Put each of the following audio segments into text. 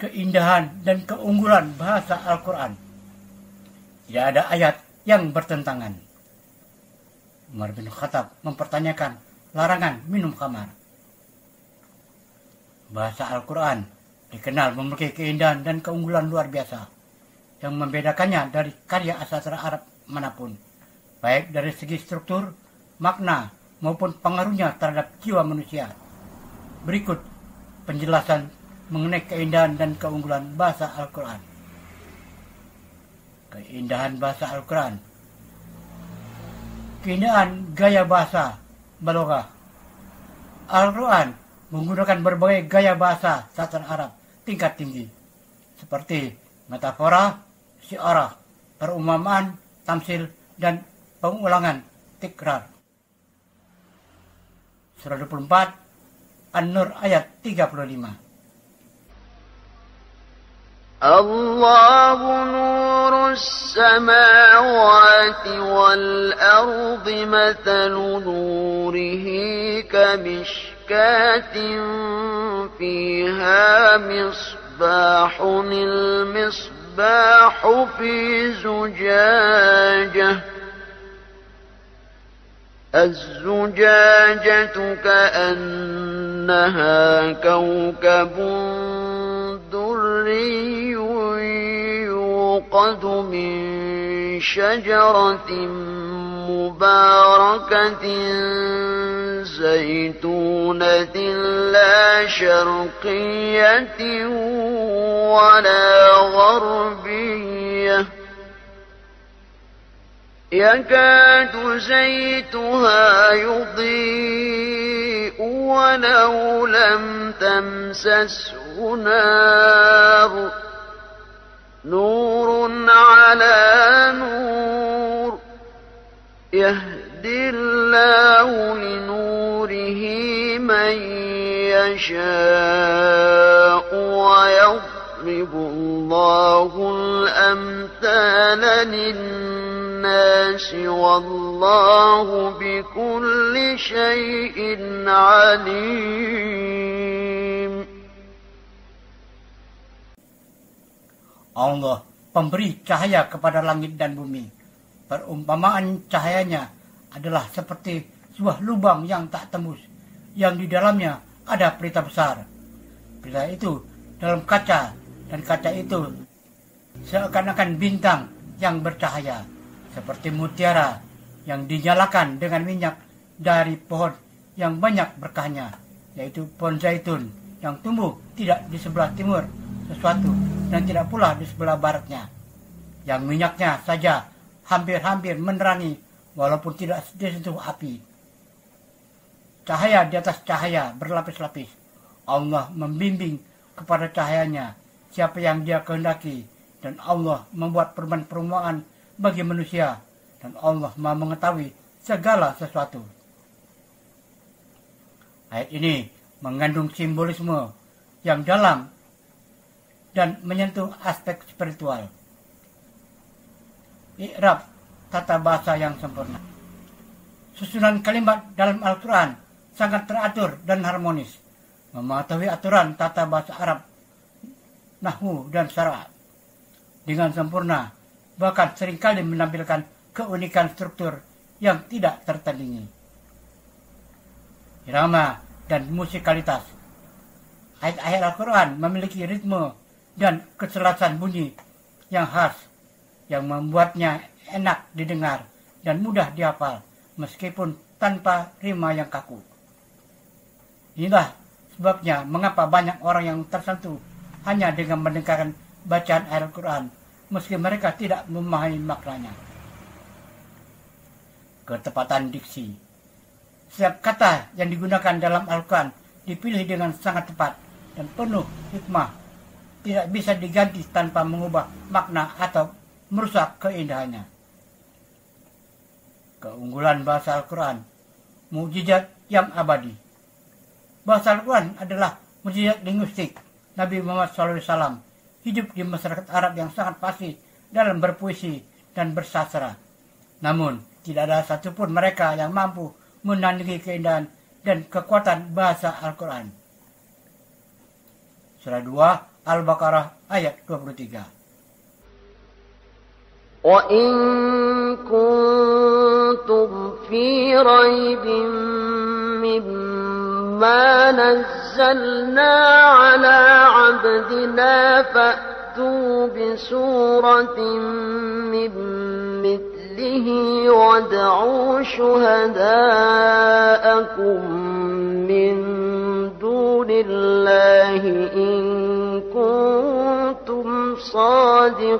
keindahan dan keunggulan bahasa Al-Quran. Tidak ada ayat yang bertentangan. Umar bin Khattab mempertanyakan larangan minum khamar. Bahasa Al-Quran dikenal memiliki keindahan dan keunggulan luar biasa yang membedakannya dari karya sastra Arab manapun, baik dari segi struktur, makna, maupun pengaruhnya terhadap jiwa manusia. Berikut penjelasan mengenai keindahan dan keunggulan bahasa Al-Quran. Keindahan bahasa Al-Quran. Keindahan gaya bahasa balaghah. Al-Quran menggunakan berbagai gaya bahasa sastra Arab tingkat tinggi, seperti metafora, syiarah, perumpamaan, tamsil, dan pengulangan tikrar. Surah 24, An-Nur ayat 35. الله نور السماوات والأرض مثل نوره كمشكاة فيها مصباح المصباح في زجاجة الزجاجة كأنها كوكب دري يوقد من شجرة مباركة زيتونة لا شرقية ولا غربية يكاد زيتها يضيء ولو لم تمسسه نار نور على نور يهدي الله لنوره من يشاء ويضرب الله الأمثال للناس والله بكل شيء عليم. Allah pemberi cahaya kepada langit dan bumi. Perumpamaan cahayanya adalah seperti sebuah lubang yang tak tembus, yang di dalamnya ada pelita besar. Pelita itu dalam kaca, dan kaca itu seakan-akan bintang yang bercahaya, seperti mutiara yang dinyalakan dengan minyak dari pohon yang banyak berkahnya, yaitu pohon zaitun yang tumbuh tidak di sebelah timur sesuatu dan tidak pula di sebelah baratnya, yang minyaknya saja hampir-hampir menerangi walaupun tidak disentuh api. Cahaya di atas cahaya berlapis-lapis. Allah membimbing kepada cahayanya siapa yang Dia kehendaki, dan Allah membuat perumpamaan bagi manusia, dan Allah Maha mengetahui segala sesuatu. Ayat ini mengandung simbolisme yang dalam dan menyentuh aspek spiritual. I'rab, tata bahasa yang sempurna. Susunan kalimat dalam Al-Quran sangat teratur dan harmonis. Mematuhi aturan tata bahasa Arab, nahwu dan syara' dengan sempurna, bahkan seringkali menampilkan keunikan struktur yang tidak tertandingi. Irama dan musikalitas. Ayat-ayat Al-Quran memiliki ritme dan keselasan bunyi yang khas, yang membuatnya enak didengar dan mudah dihafal, meskipun tanpa rima yang kaku. Inilah sebabnya mengapa banyak orang yang tersentuh hanya dengan mendengarkan bacaan ayat Al-Quran, meski mereka tidak memahami maknanya. Ketepatan diksi. Setiap kata yang digunakan dalam Al-Quran dipilih dengan sangat tepat dan penuh hikmah, tidak bisa diganti tanpa mengubah makna atau merusak keindahannya. Keunggulan bahasa Al-Quran, mukjizat yang abadi. Bahasa Al-Quran adalah mukjizat linguistik. Nabi Muhammad SAW hidup di masyarakat Arab yang sangat fasih dalam berpuisi dan bersastra. Namun, tidak ada satupun mereka yang mampu menandingi keindahan dan kekuatan bahasa Al-Quran. Surah 2 Al-Baqarah ayat 23. وَإِن كُنتُمْ فِي رَيْبٍ مِّمَّا نَزَّلْنَا عَلَىٰ عَبْدِنَا فَأْتُوا بِسُورَةٍ مِّن مِّثْلِهِ وَادْعُوا شُهَدَاءَكُم مِّن دُونِ اللَّهِ إِن كُنتُمْ صَادِقِينَ.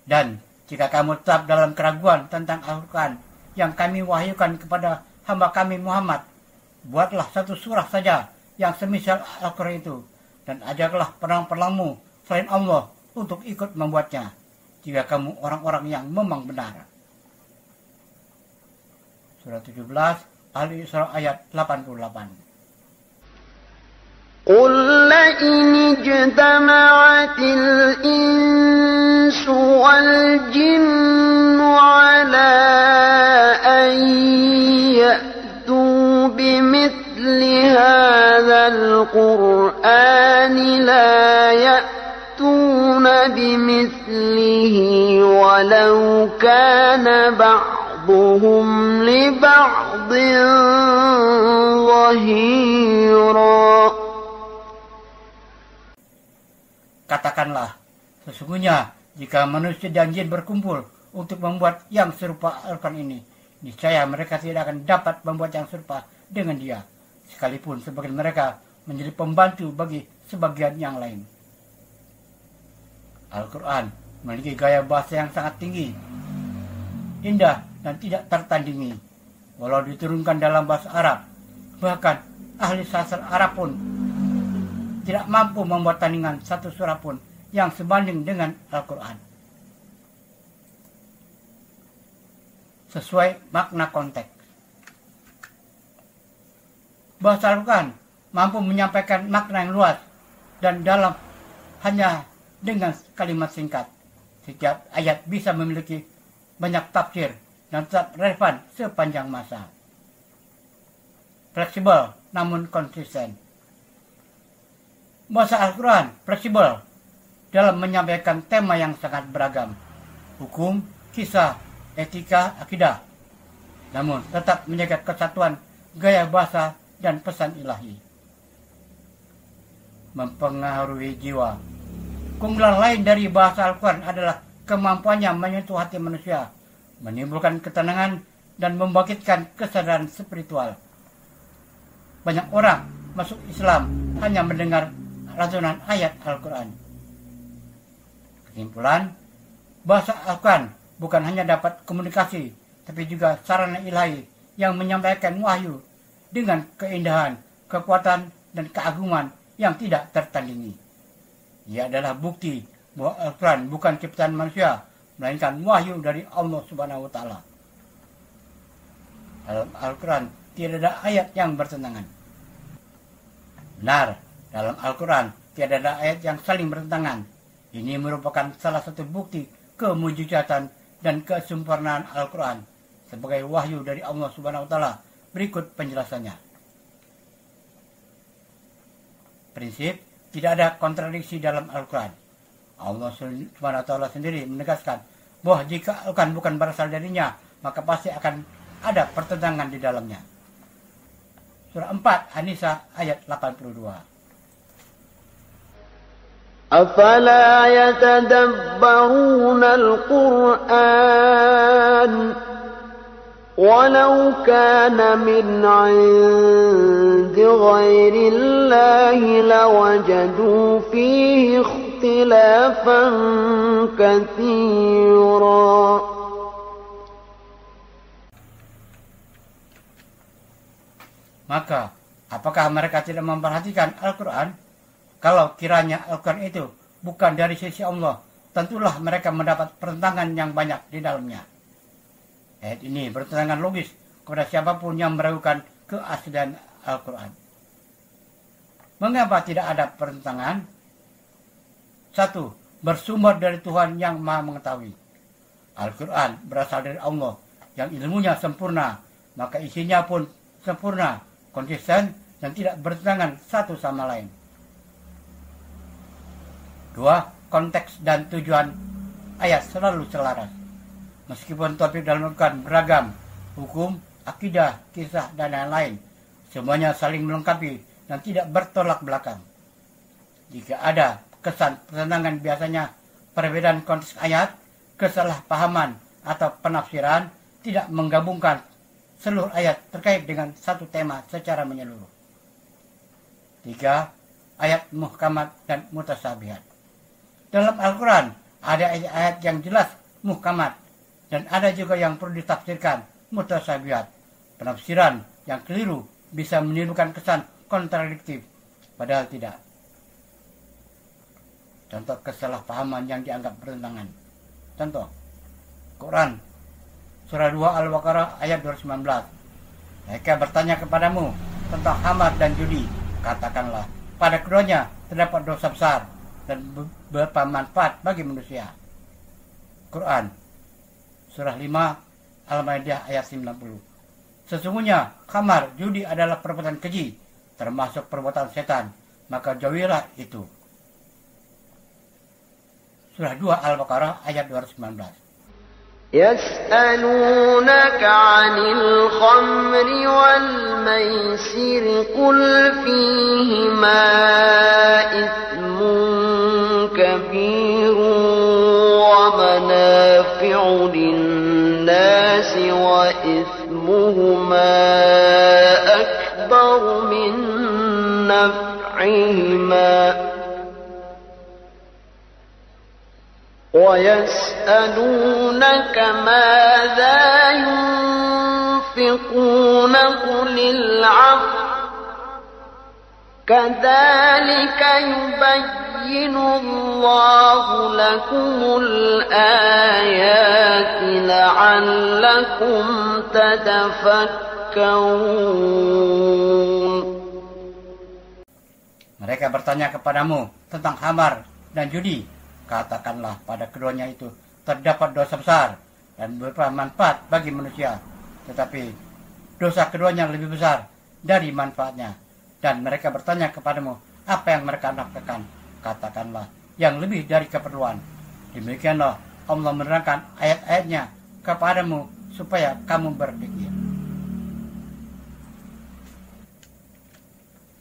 Dan jika kamu tetap dalam keraguan tentang Al-Quran yang kami wahyukan kepada hamba kami Muhammad, buatlah satu surah saja yang semisal Al-Quran itu, dan ajaklah pedang-pedangmu selain Allah untuk ikut membuatnya, jika kamu orang-orang yang memang benar. Surah 17, Al-Isra ayat 88. قُلْ لَئِنِ اجْتَمَعَتِ الْإِنسُ وَالْجِنُّ عَلَىٰ أَن يَأْتُوا بِمِثْلِ هَٰذَا الْقُرْآنِ لَا يَأْتُونَ بِمِثْلِهِ وَلَوْ كَانَ بَعْضُهُمْ لِبَعْضٍ ظَهِيرًا. Katakanlah, sesungguhnya jika manusia dan jin berkumpul untuk membuat yang serupa Al-Quran ini, niscaya mereka tidak akan dapat membuat yang serupa dengan dia, sekalipun sebagian mereka menjadi pembantu bagi sebagian yang lain. Al-Quran memiliki gaya bahasa yang sangat tinggi, indah dan tidak tertandingi. Walau diturunkan dalam bahasa Arab, bahkan ahli sastra Arab pun tidak mampu membuat tandingan satu surah pun yang sebanding dengan Al-Quran. Sesuai makna konteks. Bahasa Al-Quran mampu menyampaikan makna yang luas dan dalam hanya dengan kalimat singkat. Setiap ayat bisa memiliki banyak tafsir dan tetap relevan sepanjang masa. Fleksibel namun konsisten. Bahasa Al-Quran fleksibel dalam menyampaikan tema yang sangat beragam, hukum, kisah, etika, akidah, namun tetap menjaga kesatuan gaya bahasa dan pesan ilahi. Mempengaruhi jiwa. Keunggulan lain dari bahasa Al-Quran adalah kemampuannya menyentuh hati manusia, menimbulkan ketenangan dan membangkitkan kesadaran spiritual. Banyak orang masuk Islam hanya mendengar lantunan ayat Al-Quran. Kesimpulan, bahasa Al-Quran bukan hanya dapat komunikasi, tapi juga sarana ilahi yang menyampaikan wahyu dengan keindahan, kekuatan, dan keagungan yang tidak tertandingi. Ia adalah bukti bahwa Al-Quran bukan ciptaan manusia, melainkan wahyu dari Allah Subhanahu wa Ta'ala. Dalam Al-Quran tidak ada ayat yang bertentangan. Benar, dalam Al-Quran tiada ada ayat yang saling bertentangan. Ini merupakan salah satu bukti kemujizatan dan kesempurnaan Al-Quran sebagai wahyu dari Allah Subhanahu wa Ta'ala. Berikut penjelasannya. Prinsip, tidak ada kontradiksi dalam Al-Quran. Allah Subhanahu wa Ta'ala sendiri menegaskan bahwa jika Al-Quran bukan berasal darinya, maka pasti akan ada pertentangan di dalamnya. Surah 4 An-Nisa ayat 82. أَفَلَا يَتَدَبَّرُونَ الْقُرْآنَ وَلَوْ كَانَ مِنْ عِنْدِ غَيْرِ اللَّهِ لَوَجَدُوا فِيهِ اخْتِلَافًا كَثِيرًا. Maka, apakah mereka tidak memperhatikan Al-Quran? Kalau kiranya Al-Quran itu bukan dari sisi Allah, tentulah mereka mendapat pertentangan yang banyak di dalamnya. Ayat ini bertentangan logis kepada siapapun yang meragukan keaslian Al-Quran. Mengapa tidak ada pertentangan? 1. Bersumber dari Tuhan yang Maha Mengetahui. Al-Quran berasal dari Allah yang ilmunya sempurna, maka isinya pun sempurna, konsisten, dan tidak bertentangan satu sama lain. 2. Konteks dan tujuan ayat selalu selaras. Meskipun topik dalam Al-Quran beragam, hukum, akidah, kisah, dan lain-lain, semuanya saling melengkapi dan tidak bertolak belakang. Jika ada kesan pertentangan, biasanya perbedaan konteks ayat, kesalahpahaman, atau penafsiran tidak menggabungkan seluruh ayat terkait dengan satu tema secara menyeluruh. 3. Ayat muhkamat dan mutasyabihat. Dalam Al-Quran ada ayat-ayat yang jelas muhkamat dan ada juga yang perlu ditafsirkan mutasyabihat. Penafsiran yang keliru bisa menimbulkan kesan kontradiktif, padahal tidak. Contoh kesalahpahaman yang dianggap bertentangan. Contoh, Quran Surah 2 Al-Baqarah ayat 219. Mereka bertanya kepadamu tentang khamar dan judi. Katakanlah, pada keduanya terdapat dosa besar dan beberapa manfaat bagi manusia. Quran Surah 5 Al-Maidah ayat 90. Sesungguhnya khamar, judi adalah perbuatan keji, termasuk perbuatan setan, maka jauhilah itu. Surah 2 Al-Baqarah ayat 219. يسألونك عن الخمر والميسر قل فيهما إثم كبير ومنافع للناس وإثمهما أكبر من نفعهما ويسألونك ماذا ينفقون قل العفو كذلك يبين الله لكم الآيات لعلكم تتفكرون. Mereka bertanya kepadamu tentang khamar dan judi. Katakanlah, pada keduanya itu terdapat dosa besar dan beberapa manfaat bagi manusia. Tetapi dosa keduanya lebih besar dari manfaatnya. Dan mereka bertanya kepadamu, apa yang mereka nafkahkan? Katakanlah, yang lebih dari keperluan. Demikianlah Allah menerangkan ayat-ayatnya kepadamu supaya kamu berpikir.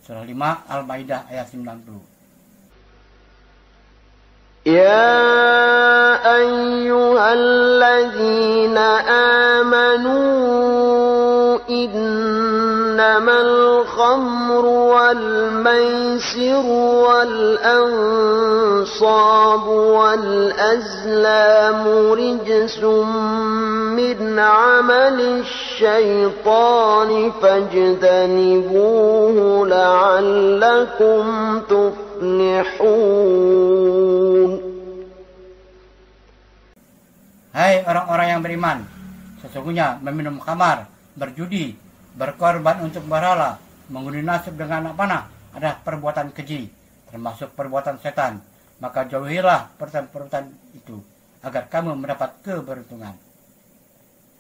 Surah 5 Al-Maidah ayat 90. يا أيها الذين آمنوا إنما الخمر والميسر والأنصاب والأزلام رجس من عمل الشيطان فاجتنبوه لعلكم تفلحون. Hai orang-orang yang beriman, sesungguhnya meminum khamar, berjudi, berkorban untuk berhala, mengundi nasib dengan anak panah adalah perbuatan keji, termasuk perbuatan setan. Maka jauhilah perbuatan itu, agar kamu mendapat keberuntungan.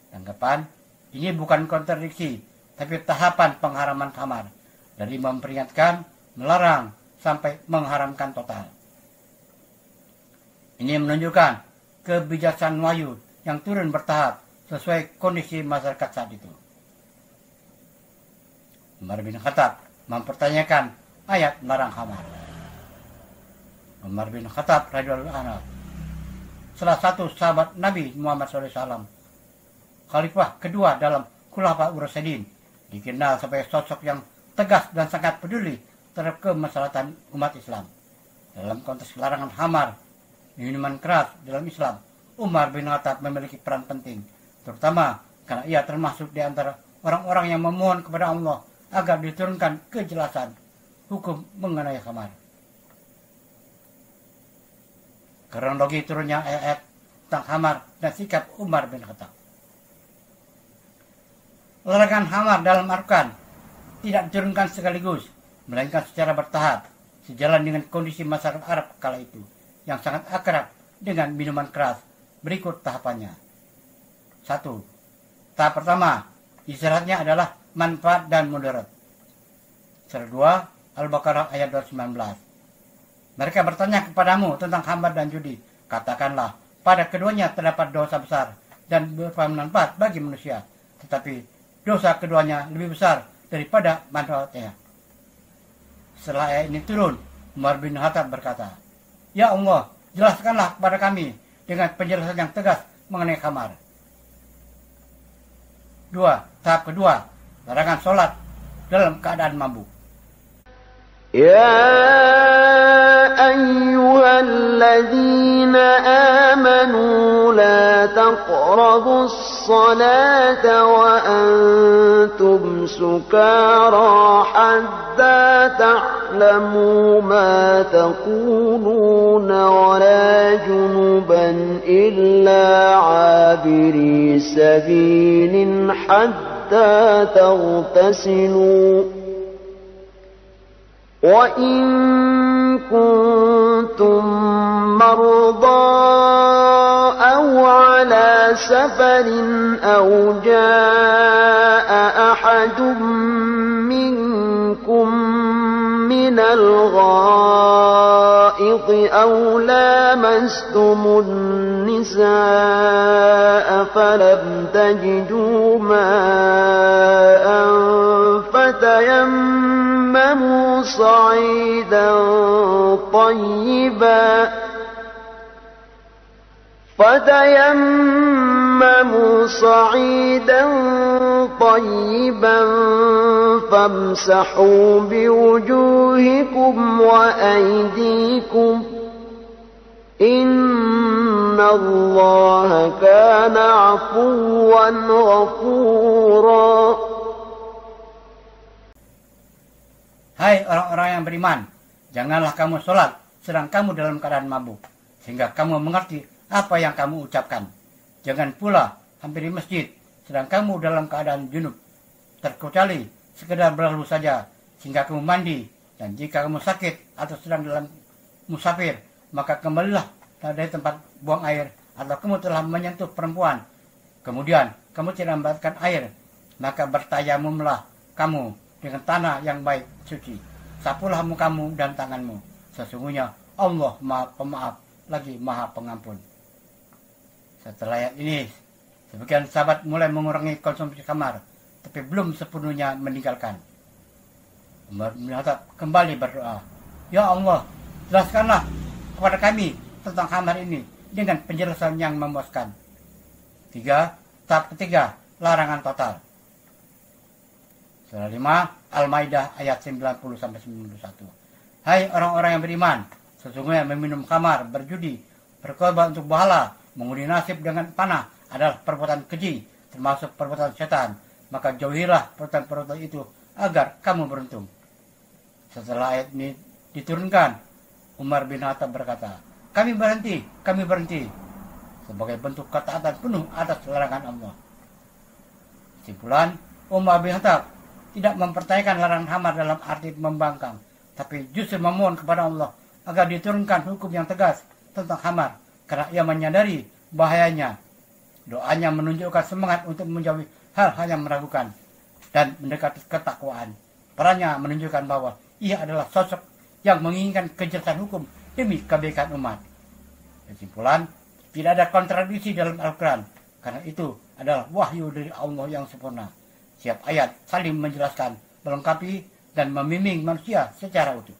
Tanggapan, ini bukan kontradiksi, tapi tahapan pengharaman khamar, dari memperingatkan, melarang, sampai mengharamkan total. Ini menunjukkan kebijaksanaan wahyu yang turun bertahap sesuai kondisi masyarakat saat itu. Umar bin Khattab mempertanyakan ayat melarang khamar. Umar bin Khattab radhiyallahu anhu, salah satu sahabat Nabi Muhammad SAW, khalifah kedua dalam Khulafaur Rasyidin, dikenal sebagai sosok yang tegas dan sangat peduli terhadap kemaslahatan umat Islam. Dalam konteks larangan khamar, minuman keras dalam Islam, Umar bin Khattab memiliki peran penting, terutama karena ia termasuk di antara orang-orang yang memohon kepada Allah agar diturunkan kejelasan hukum mengenai khamar. Kronologi turunnya ayat tentang khamar dan sikap Umar bin Khattab. Larangan khamar dalam Al-Quran tidak diturunkan sekaligus, melainkan secara bertahap, sejalan dengan kondisi masyarakat Arab kala itu yang sangat akrab dengan minuman keras. Berikut tahapannya. 1. Tahap pertama, isyaratnya adalah manfaat dan mudarat. Surah 2 Al-Baqarah ayat 219. Mereka bertanya kepadamu tentang khamar dan judi. Katakanlah, pada keduanya terdapat dosa besar dan bermanfaat bagi manusia. Tetapi dosa keduanya lebih besar daripada manfaatnya. Setelah ayat ini turun, Umar bin Khattab berkata, "Ya Allah, jelaskanlah kepada kami dengan penjelasan yang tegas mengenai khamar." 2. Tahap kedua, larangan sholat dalam keadaan mabuk. يا أيها الذين آمنوا لا تقربوا الصلاة وأنتم سكارى حتى تعلموا ما تقولون ولا جنبا إلا عابري سبيل حتى تغتسلوا وَإِن كُنتُم مَّرْضَىٰ أَوْ عَلَىٰ سَفَرٍ أَوْ جَاءَ أَحَدٌ مِّنكُم مِّنَ الْغَائِطِ أَوْ لَامَسْتُمُ النِّسَاءَ فَلَمْ تَجِدُوا مَاءً فتيمموا صعيدا طيبا فامسحوا بوجوهكم وأيديكم إن الله كان عفوا غفورا. Hai orang-orang yang beriman, janganlah kamu sholat sedang kamu dalam keadaan mabuk, sehingga kamu mengerti apa yang kamu ucapkan. Jangan pula hampiri masjid sedang kamu dalam keadaan junub, terkecuali sekedar berlalu saja, sehingga kamu mandi. Dan jika kamu sakit atau sedang dalam musafir, maka kembalilah dari tempat buang air, atau kamu telah menyentuh perempuan, kemudian kamu tidak mendapatkan air, maka bertayamumlah kamu dengan tanah yang baik suci. Sapulah mukamu dan tanganmu. Sesungguhnya Allah Maha Pemaaf lagi Maha Pengampun. Setelah ayat ini, sebagian sahabat mulai mengurangi konsumsi khamar, tapi belum sepenuhnya meninggalkan. Umar bin Khattab kembali berdoa, "Ya Allah, jelaskanlah kepada kami tentang khamar ini dengan penjelasan yang memuaskan." 3. Tahap ketiga, larangan total. Surah 5 Al-Maidah ayat 90-91. Hai orang-orang yang beriman, sesungguhnya meminum khamar, berjudi, berkorban untuk bahala, mengundi nasib dengan panah adalah perbuatan keji, termasuk perbuatan setan. Maka jauhilah perbuatan-perbuatan itu agar kamu beruntung. Setelah ayat ini diturunkan, Umar bin Khattab berkata, kami berhenti sebagai bentuk ketaatan penuh atas larangan Allah. Kesimpulan, Umar bin Khattab tidak mempertanyakan larangan khamar dalam arti membangkang, tapi justru memohon kepada Allah agar diturunkan hukum yang tegas tentang khamar, karena ia menyadari bahayanya. Doanya menunjukkan semangat untuk menjauhi hal-hal yang meragukan dan mendekati ketakwaan. Perannya menunjukkan bahwa ia adalah sosok yang menginginkan kejelasan hukum demi kebaikan umat. Kesimpulan, tidak ada kontradiksi dalam Al-Quran, karena itu adalah wahyu dari Allah yang sempurna. Setiap ayat saling menjelaskan, melengkapi, dan membimbing manusia secara utuh.